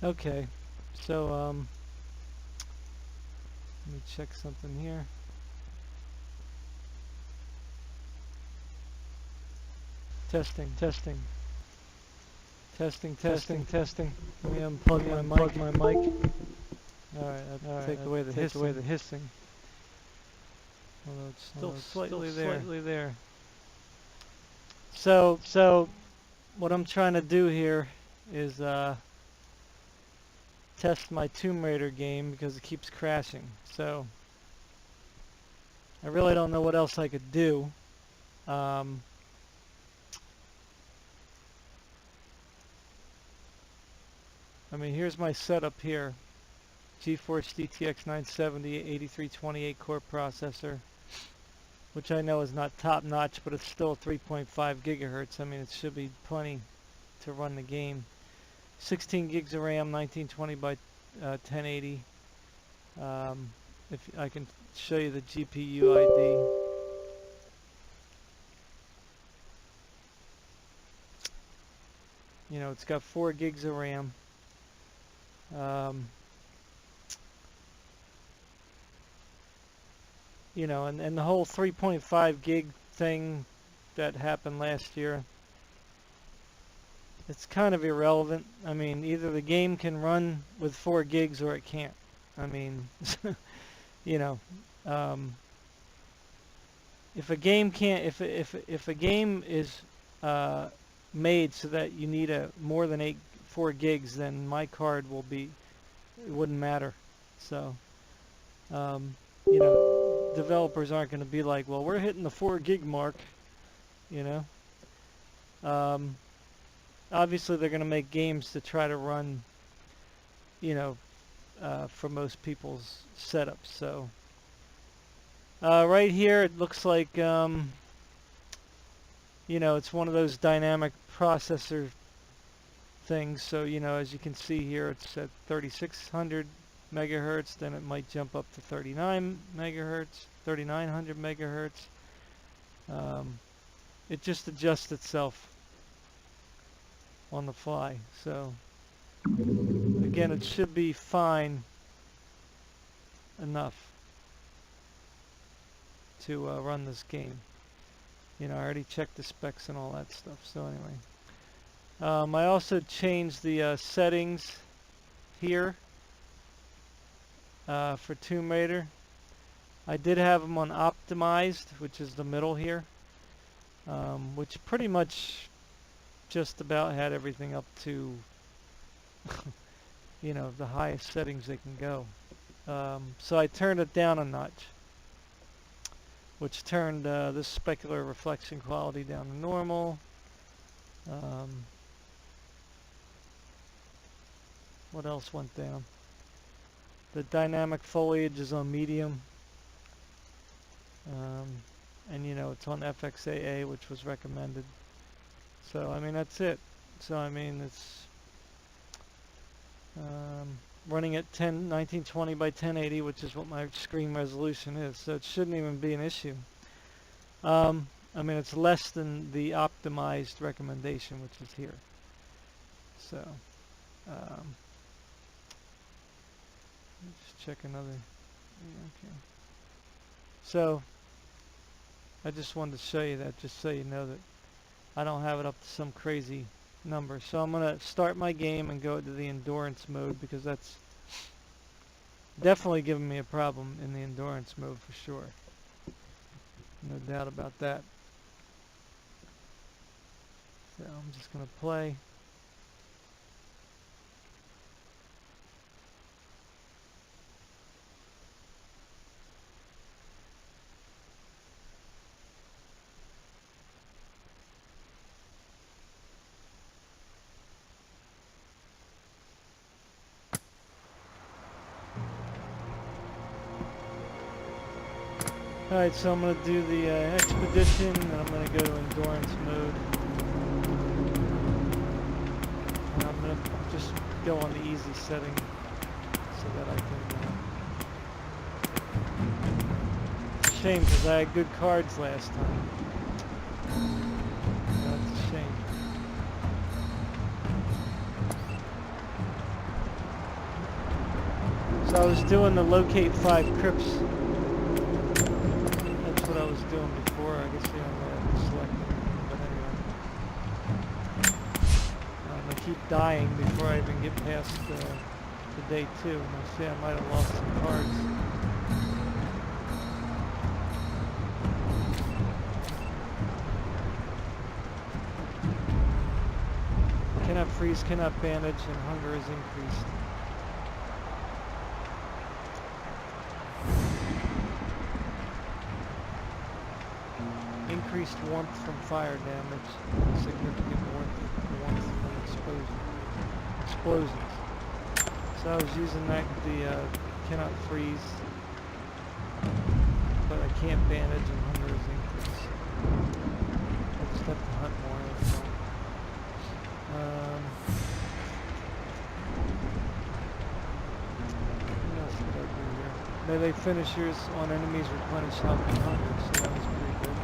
Okay, so let me check something here. Testing. Let me unplug my mic. Alright, I'll take away the hissing. Although it's still slightly there. So what I'm trying to do here is test my Tomb Raider game because it keeps crashing. So I really don't know what else I could do. I mean, here's my setup here. GeForce GTX 970, 8328 core processor, which I know is not top notch, but it's still 3.5 gigahertz. I mean, it should be plenty to run the game. 16 gigs of RAM, 1920 by 1080. If I can show you the GPU ID. You know, it's got 4 gigs of RAM. You know, and the whole 3.5 gig thing that happened last year, it's kind of irrelevant. I mean, either the game can run with 4 gigs or it can't. I mean, you know, if a game can't, if a game is made so that you need a more than 4 gigs, then my card will be, it wouldn't matter. So, you know, developers aren't going to be like, well, we're hitting the 4 gig mark, you know. Obviously, they're going to make games to try to run, you know, for most people's setups. So, right here, it looks like, you know, it's one of those dynamic processor things. So, you know, as you can see here, it's at 3600 megahertz, then it might jump up to 39 megahertz, 3900 megahertz. It just adjusts itself on the fly. So again, it should be fine enough to run this game. You know, I already checked the specs and all that stuff. So anyway, I also changed the settings here for Tomb Raider. I did have them on optimized, which is the middle here, which pretty much just about had everything up to you know, the highest settings they can go. So I turned it down a notch, which turned this specular reflection quality down to normal. What else went down? The dynamic foliage is on medium. And you know, it's on FXAA, which was recommended. So I mean, that's it. So I mean, it's running at 1920 by 1080, which is what my screen resolution is. So it shouldn't even be an issue. I mean, it's less than the optimized recommendation, which is here. So let's check another. Yeah, okay. So I just wanted to show you that, just so you know that I don't have it up to some crazy number. So I'm going to start my game and go to the endurance mode, because that's definitely giving me a problem in the endurance mode for sure. No doubt about that. So I'm just going to play. Alright, so I'm going to do the expedition, and I'm going to go to endurance mode. And I'm going to just go on the easy setting so that I can... It's a shame, because I had good cards last time. That's a shame. So I was doing the locate 5 crypts. That's what I was doing before. I guess you don't really have to select anything, but anyway. I keep dying before I even get past to day 2. And I see I might have lost some cards. Cannot freeze, cannot bandage, and hunger is increased. Increased warmth from fire damage, significant warmth from explosions. So I was using the cannot freeze, but I can't bandage and hunger is increased. I just have to hunt more. What else did I do here? Melee finishers on enemies replenish health and hunger, so that was pretty good.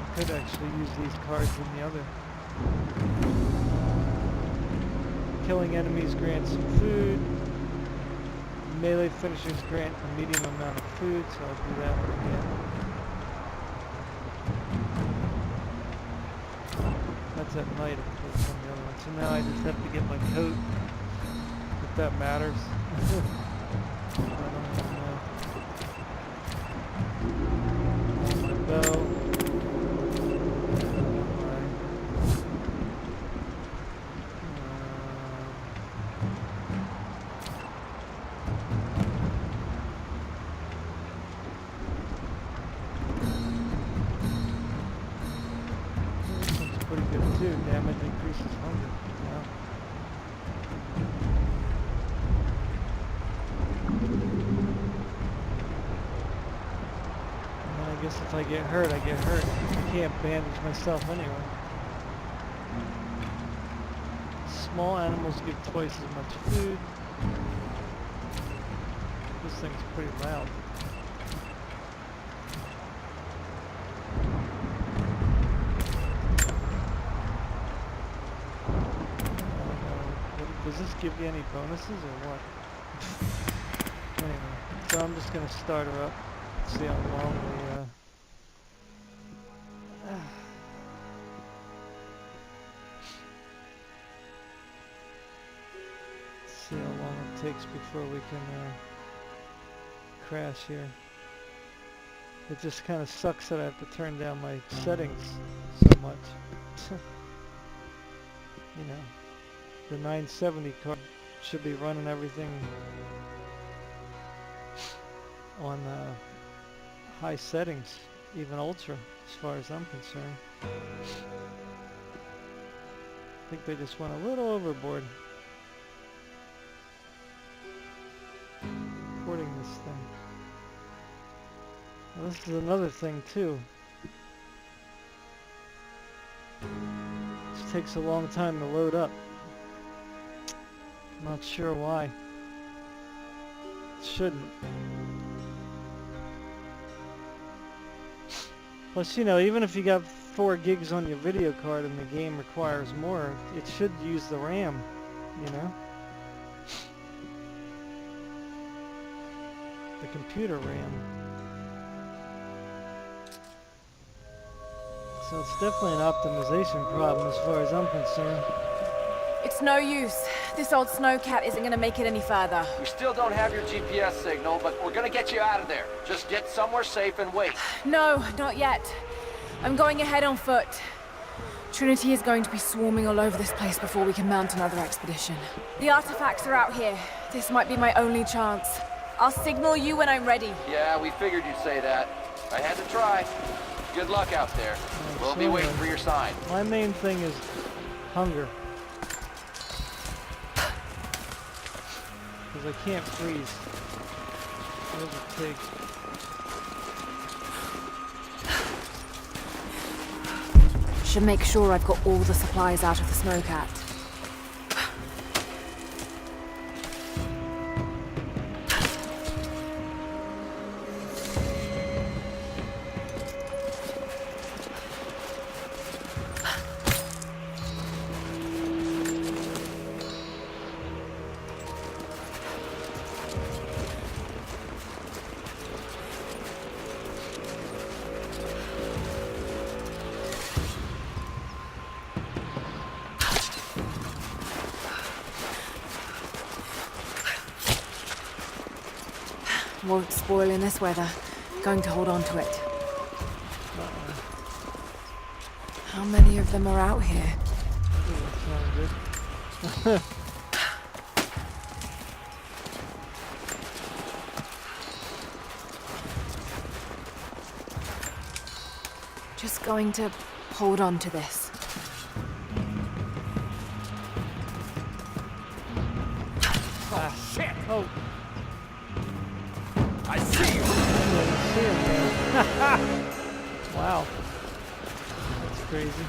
I could actually use these cards in the other. Killing enemies grants some food. Melee finishers grant a medium amount of food, so I'll do that one again. That's at night, of course, on the other one. So now I just have to get my coat, if that matters. I don't know. My bow. Pretty good too. Damage increases hunger. Yeah. And then I guess if I get hurt, I get hurt. I can't bandage myself anyway. Small animals give twice as much food. This thing's pretty loud. Does this give you any bonuses or what? Anyway, so I'm just going to start her up. See how long we see how long it takes before we can crash here. It just kind of sucks that I have to turn down my settings so much. You know. The 970 card should be running everything on high settings, even ultra, as far as I'm concerned. I think they just went a little overboard porting this thing. Now this is another thing too. This takes a long time to load up. Not sure why. It shouldn't. Plus, you know, even if you got 4 gigs on your video card and the game requires more, it should use the RAM, you know? The computer RAM. So it's definitely an optimization problem as far as I'm concerned. It's no use. This old snowcat isn't going to make it any further. We still don't have your GPS signal, but we're going to get you out of there. Just get somewhere safe and wait. No, not yet. I'm going ahead on foot. Trinity is going to be swarming all over this place before we can mount another expedition. The artifacts are out here. This might be my only chance. I'll signal you when I'm ready. Yeah, we figured you'd say that. I had to try. Good luck out there. We'll be waiting for your sign. My main thing is hunger. Because I can't freeze. Those are pigs. Should make sure I've got all the supplies out of the snowcat. Won't spoil in this weather. Going to hold on to it. How many of them are out here? That doesn't sound good. Just going to hold on to this. Shit! Oh, I see you! I didn't see him there. Wow. That's crazy.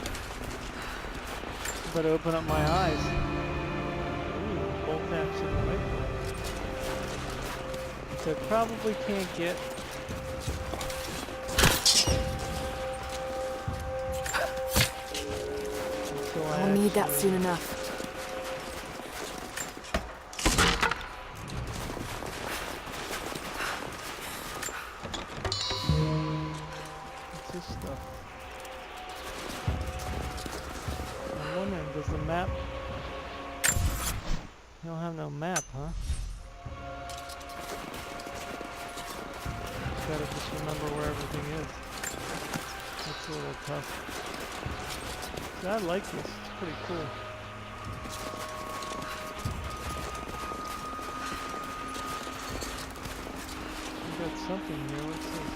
Better open up my eyes. Ooh, bolt action, right? So I probably can't get. until I I'll need that actually- soon enough. What's this stuff? I'm wondering, does the map... You don't have no map, huh? Gotta just remember where everything is. That's a little tough. See, I like this. It's pretty cool. We got something here. What's this?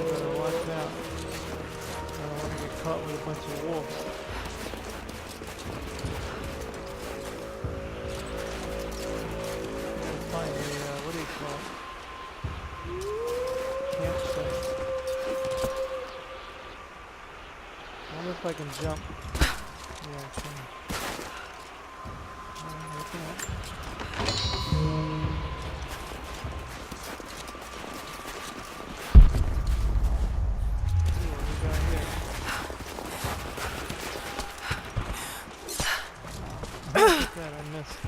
Better watch out. I don't want to get caught with a bunch of wolves. Gotta find a, what do you call it? Campsite. I wonder if I can jump. Yeah, I can. Looking up. Ooh, what we got here? Look at that, I missed.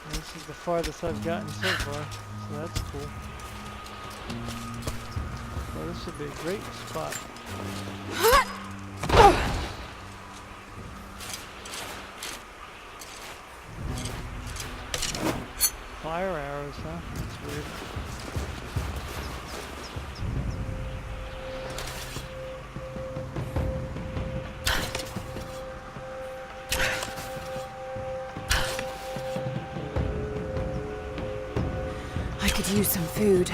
And this is the farthest I've gotten so far, so that's cool. Well, this should be a great spot. Fire arrows, huh? That's weird. I could use some food.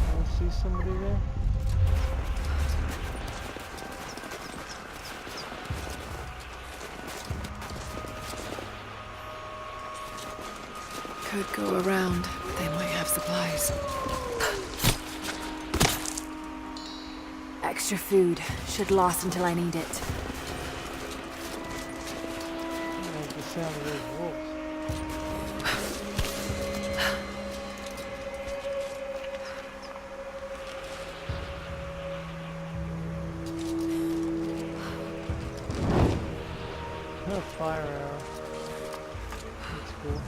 I see somebody there. Could go around. They might have supplies. Extra food. Should last until I need it. I like the sound of those wolves. A fire arrow. That's cool.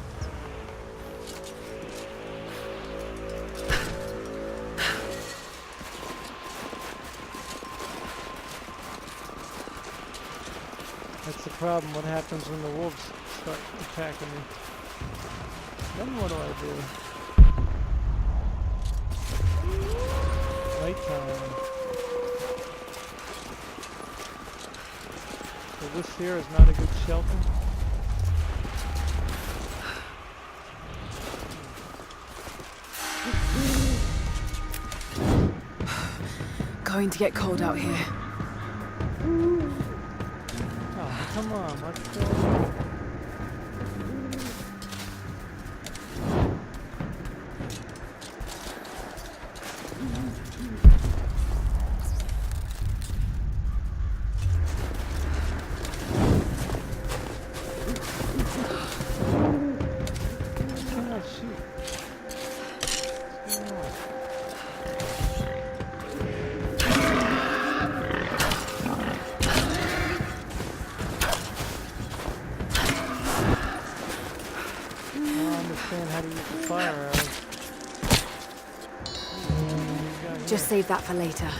That's the problem. What happens when the wolves start attacking me? Then what do I do? Nighttime. So this here is not a good shelter. Going to get cold out here. Oh, come on, let's go. Just save that for later.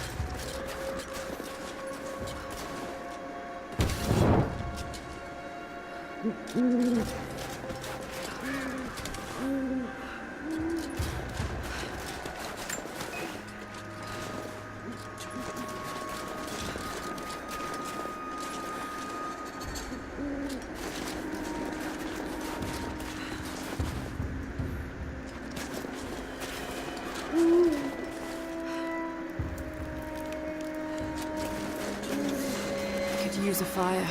Could use a fire.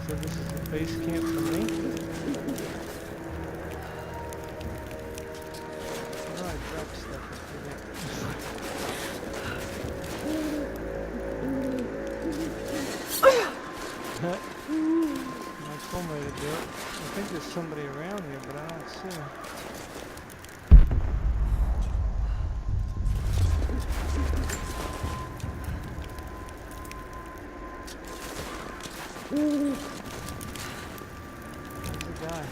So this is the base camp for me. How do I drop stuff up here? That's one way to do it. I think there's somebody around here, but I don't see him. There's a guy.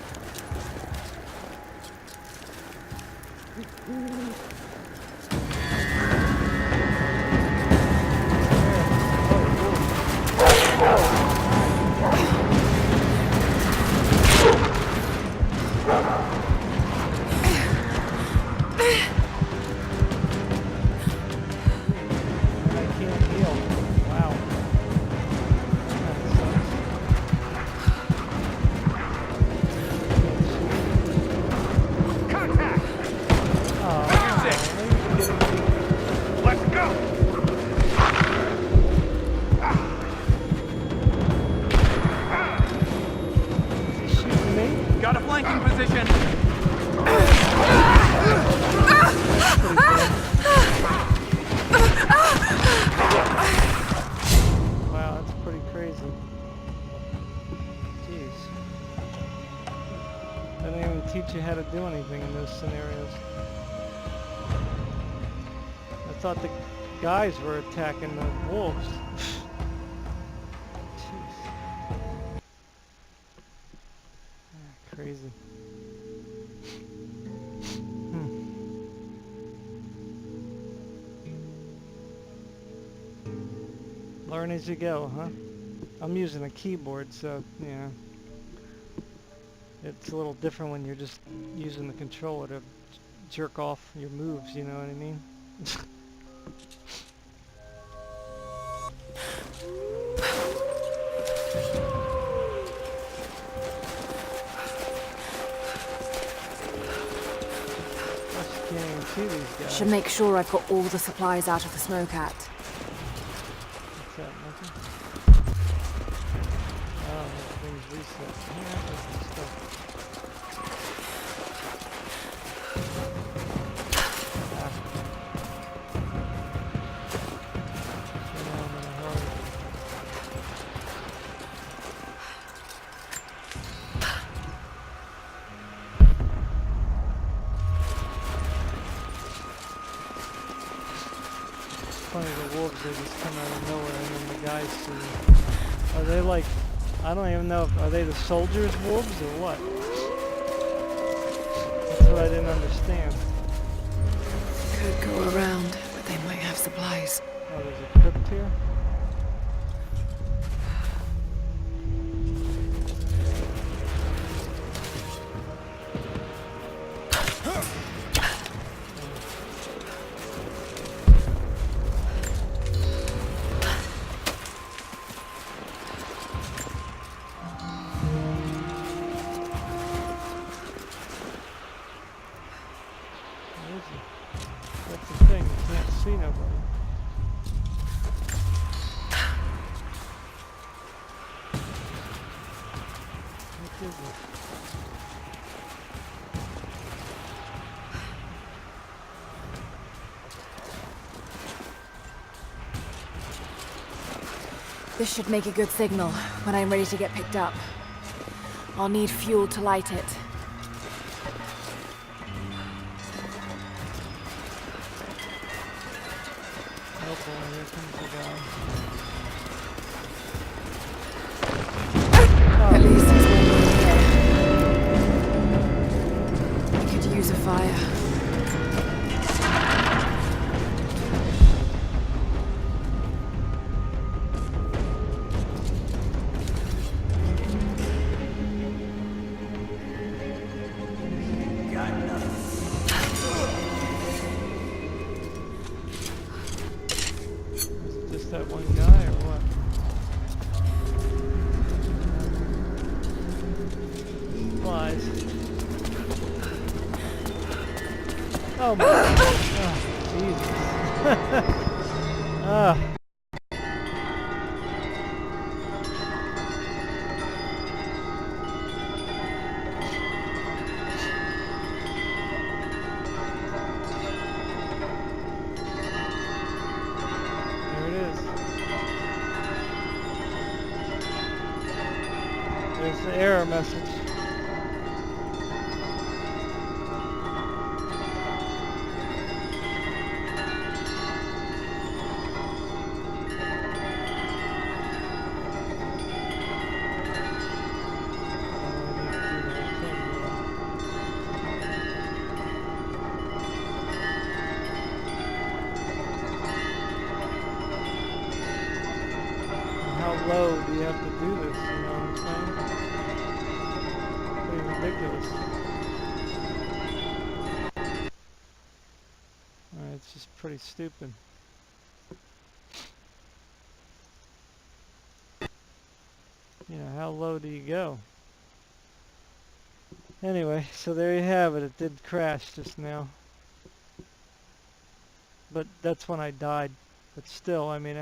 Got a flanking position. Wow, that's pretty crazy. Jeez. They don't even teach you how to do anything in those scenarios. I thought the guys were attacking the wolves. Jeez. Crazy. Learn as you go, huh? I'm using a keyboard, so, yeah. It's a little different when you're just using the controller to jerk off your moves, you know what I mean? See these guys. Should make sure I've got all the supplies out of the smoke hat. What's that, nothing? Oh, that thing's reset. Yeah, that's some stuff. Ah. You know, I'm in a hurry. Funny, the wolves, they just come out of nowhere and then the guys see them. Are they like, I don't even know, are they the soldiers' wolves or what? That's what I didn't understand. Could go around, but they might have supplies. Oh, there's a crypt here? That's the thing, you can't see nobody. What is it? This should make a good signal when I'm ready to get picked up. I'll need fuel to light it. Oh boy, here comes the guy. At least he's warming here. I could use a fire. fire. Is it just that one guy or what? Flies. Oh my god. Oh, Jesus. Ah. There it is. There's the error message. How low do you have to do this? You know what I'm saying? Pretty ridiculous. Alright, it's just pretty stupid. You know, how low do you go? Anyway, so there you have it. It did crash just now. But that's when I died. But still, I mean...